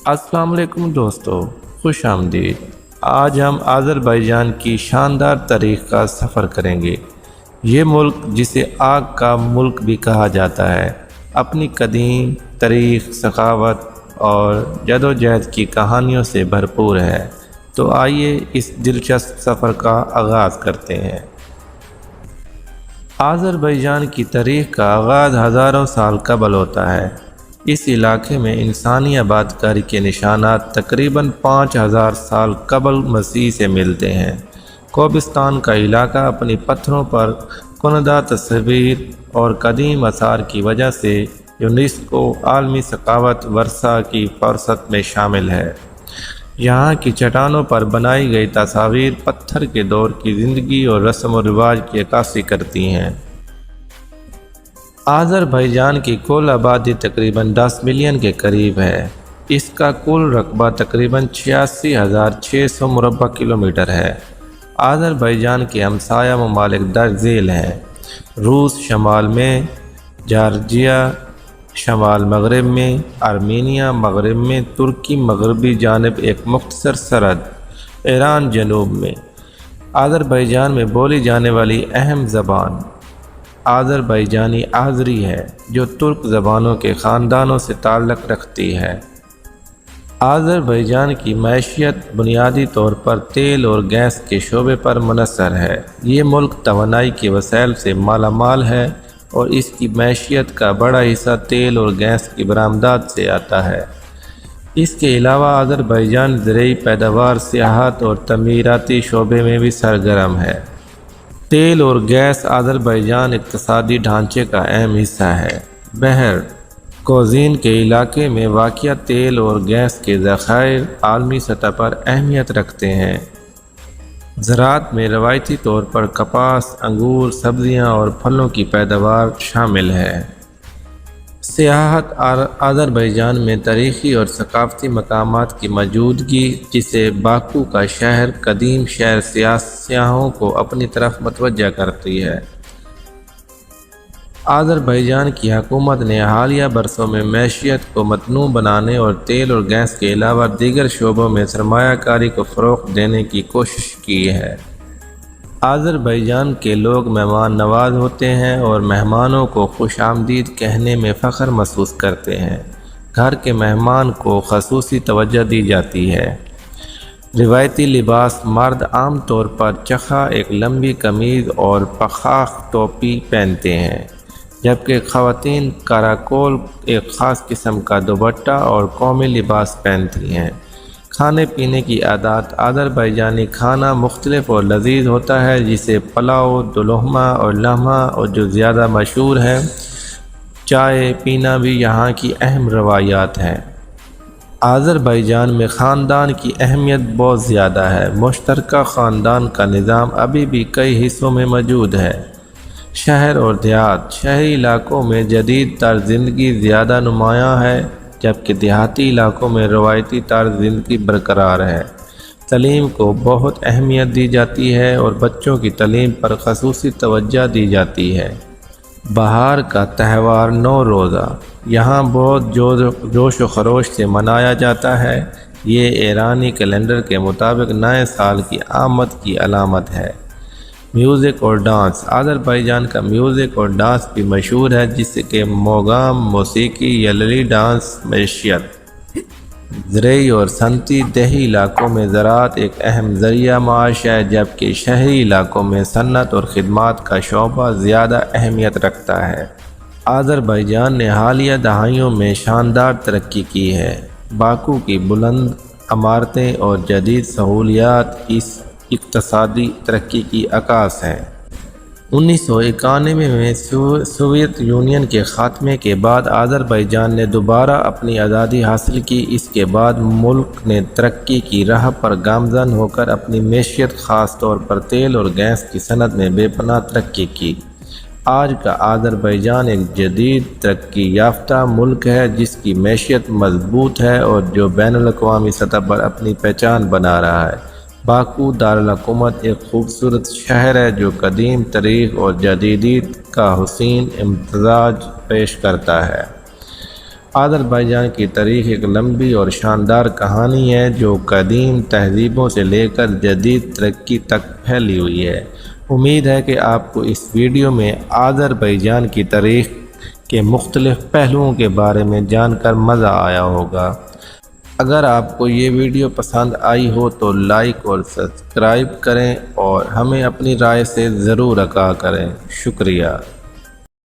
السلام علیکم دوستو، خوش آمدید۔ آج ہم آذربائیجان کی شاندار تاریخ کا سفر کریں گے۔ یہ ملک جسے آگ کا ملک بھی کہا جاتا ہے، اپنی قدیم تاریخ، ثقافت اور جدوجہد کی کہانیوں سے بھرپور ہے۔ تو آئیے اس دلچسپ سفر کا آغاز کرتے ہیں۔ آذربائیجان کی تاریخ کا آغاز ہزاروں سال قبل ہوتا ہے۔ اس علاقے میں انسانی آباد کاری کے نشانات تقریباً 5000 سال قبل مسیح سے ملتے ہیں۔ کوبستان کا علاقہ اپنی پتھروں پر کندہ تصاویر اور قدیم آثار کی وجہ سے یونیسکو عالمی ثقافت ورثہ کی فہرست میں شامل ہے۔ یہاں کی چٹانوں پر بنائی گئی تصاویر پتھر کے دور کی زندگی اور رسم و رواج کی عکاسی کرتی ہیں۔ آذربائیجان کی کل آبادی تقریباً 10 ملین کے قریب ہے۔ اس کا کل رقبہ تقریباً 86,600 مربع کلومیٹر ہے۔ آذربائیجان کے ہمسایہ ممالک درج ذیل ہیں: روس شمال میں، جارجیا شمال مغرب میں، آرمینیا مغرب میں، ترکی مغربی جانب ایک مختصر سرحد، ایران جنوب میں۔ آذربائیجان میں بولی جانے والی اہم زبان آذربائیجانی آذری ہے، جو ترک زبانوں کے خاندانوں سے تعلق رکھتی ہے۔ آذربائیجان کی معیشت بنیادی طور پر تیل اور گیس کے شعبے پر منحصر ہے۔ یہ ملک توانائی کے وسائل سے مالا مال ہے اور اس کی معیشت کا بڑا حصہ تیل اور گیس کی برآمدات سے آتا ہے۔ اس کے علاوہ آذربائیجان زرعی پیداوار، سیاحت اور تعمیراتی شعبے میں بھی سرگرم ہے۔ تیل اور گیس آذربائیجان اقتصادی ڈھانچے کا اہم حصہ ہے۔ بحر کوزین کے علاقے میں واقع تیل اور گیس کے ذخائر عالمی سطح پر اہمیت رکھتے ہیں۔ زراعت میں روایتی طور پر کپاس، انگور، سبزیاں اور پھلوں کی پیداوار شامل ہے۔ سیاحت آذربائیجان میں تاریخی اور ثقافتی مقامات کی موجودگی، جسے باکو کا شہر قدیم شہر سیاحوں کو اپنی طرف متوجہ کرتی ہے۔ آذربائیجان کی حکومت نے حالیہ برسوں میں معیشت کو متنوع بنانے اور تیل اور گیس کے علاوہ دیگر شعبوں میں سرمایہ کاری کو فروغ دینے کی کوشش کی ہے۔ آذربائیجان کے لوگ مہمان نواز ہوتے ہیں اور مہمانوں کو خوش آمدید کہنے میں فخر محسوس کرتے ہیں۔ گھر کے مہمان کو خصوصی توجہ دی جاتی ہے۔ روایتی لباس: مرد عام طور پر چکھا، ایک لمبی قمیض اور پخاخ ٹوپی پہنتے ہیں، جبکہ خواتین کاراکول، ایک خاص قسم کا دوپٹہ اور قومی لباس پہنتی ہیں۔ کھانے پینے کی عادات: آذربائیجانی کھانا مختلف اور لذیذ ہوتا ہے، جسے پلاؤ، دلہمہ اور لہمہ، اور جو زیادہ مشہور ہے، چائے پینا بھی یہاں کی اہم روایات ہیں۔ آذربائیجان میں خاندان کی اہمیت بہت زیادہ ہے۔ مشترکہ خاندان کا نظام ابھی بھی کئی حصوں میں موجود ہے۔ شہر اور دیہات: شہری علاقوں میں جدید طرز زندگی زیادہ نمایاں ہے، جبکہ دیہاتی علاقوں میں روایتی طرز زندگی برقرار ہے۔ تعلیم کو بہت اہمیت دی جاتی ہے اور بچوں کی تعلیم پر خصوصی توجہ دی جاتی ہے۔ بہار کا تہوار نوروزہ یہاں بہت جوش و خروش سے منایا جاتا ہے۔ یہ ایرانی کیلنڈر کے مطابق نئے سال کی آمد کی علامت ہے۔ میوزک اور ڈانس: آذربائیجان کا میوزک اور ڈانس بھی مشہور ہے، جس کے موگام موسیقی، یللی ڈانس، معیشت زرعی اور صنعتی: دیہی علاقوں میں زراعت ایک اہم ذریعہ معاش ہے، جبکہ شہری علاقوں میں صنعت اور خدمات کا شعبہ زیادہ اہمیت رکھتا ہے۔ آذربائیجان نے حالیہ دہائیوں میں شاندار ترقی کی ہے۔ باکو کی بلند عمارتیں اور جدید سہولیات اس اقتصادی ترقی کی عکاس ہیں۔ 1991 میں سوویت یونین کے خاتمے کے بعد آذربائیجان نے دوبارہ اپنی آزادی حاصل کی۔ اس کے بعد ملک نے ترقی کی راہ پر گامزن ہو کر اپنی معیشت، خاص طور پر تیل اور گیس کی صنعت میں بے پناہ ترقی کی۔ آج کا آذربائیجان ایک جدید ترقی یافتہ ملک ہے، جس کی معیشت مضبوط ہے اور جو بین الاقوامی سطح پر اپنی پہچان بنا رہا ہے۔ باکو دارالحکومت ایک خوبصورت شہر ہے جو قدیم تاریخ اور جدیدیت کا حسین امتزاج پیش کرتا ہے۔ آذربائیجان کی تاریخ ایک لمبی اور شاندار کہانی ہے جو قدیم تہذیبوں سے لے کر جدید ترقی تک پھیلی ہوئی ہے۔ امید ہے کہ آپ کو اس ویڈیو میں آذربائیجان کی تاریخ کے مختلف پہلوؤں کے بارے میں جان کر مزہ آیا ہوگا۔ اگر آپ کو یہ ویڈیو پسند آئی ہو تو لائک اور سبسکرائب کریں اور ہمیں اپنی رائے سے ضرور آگاہ کریں۔ شکریہ۔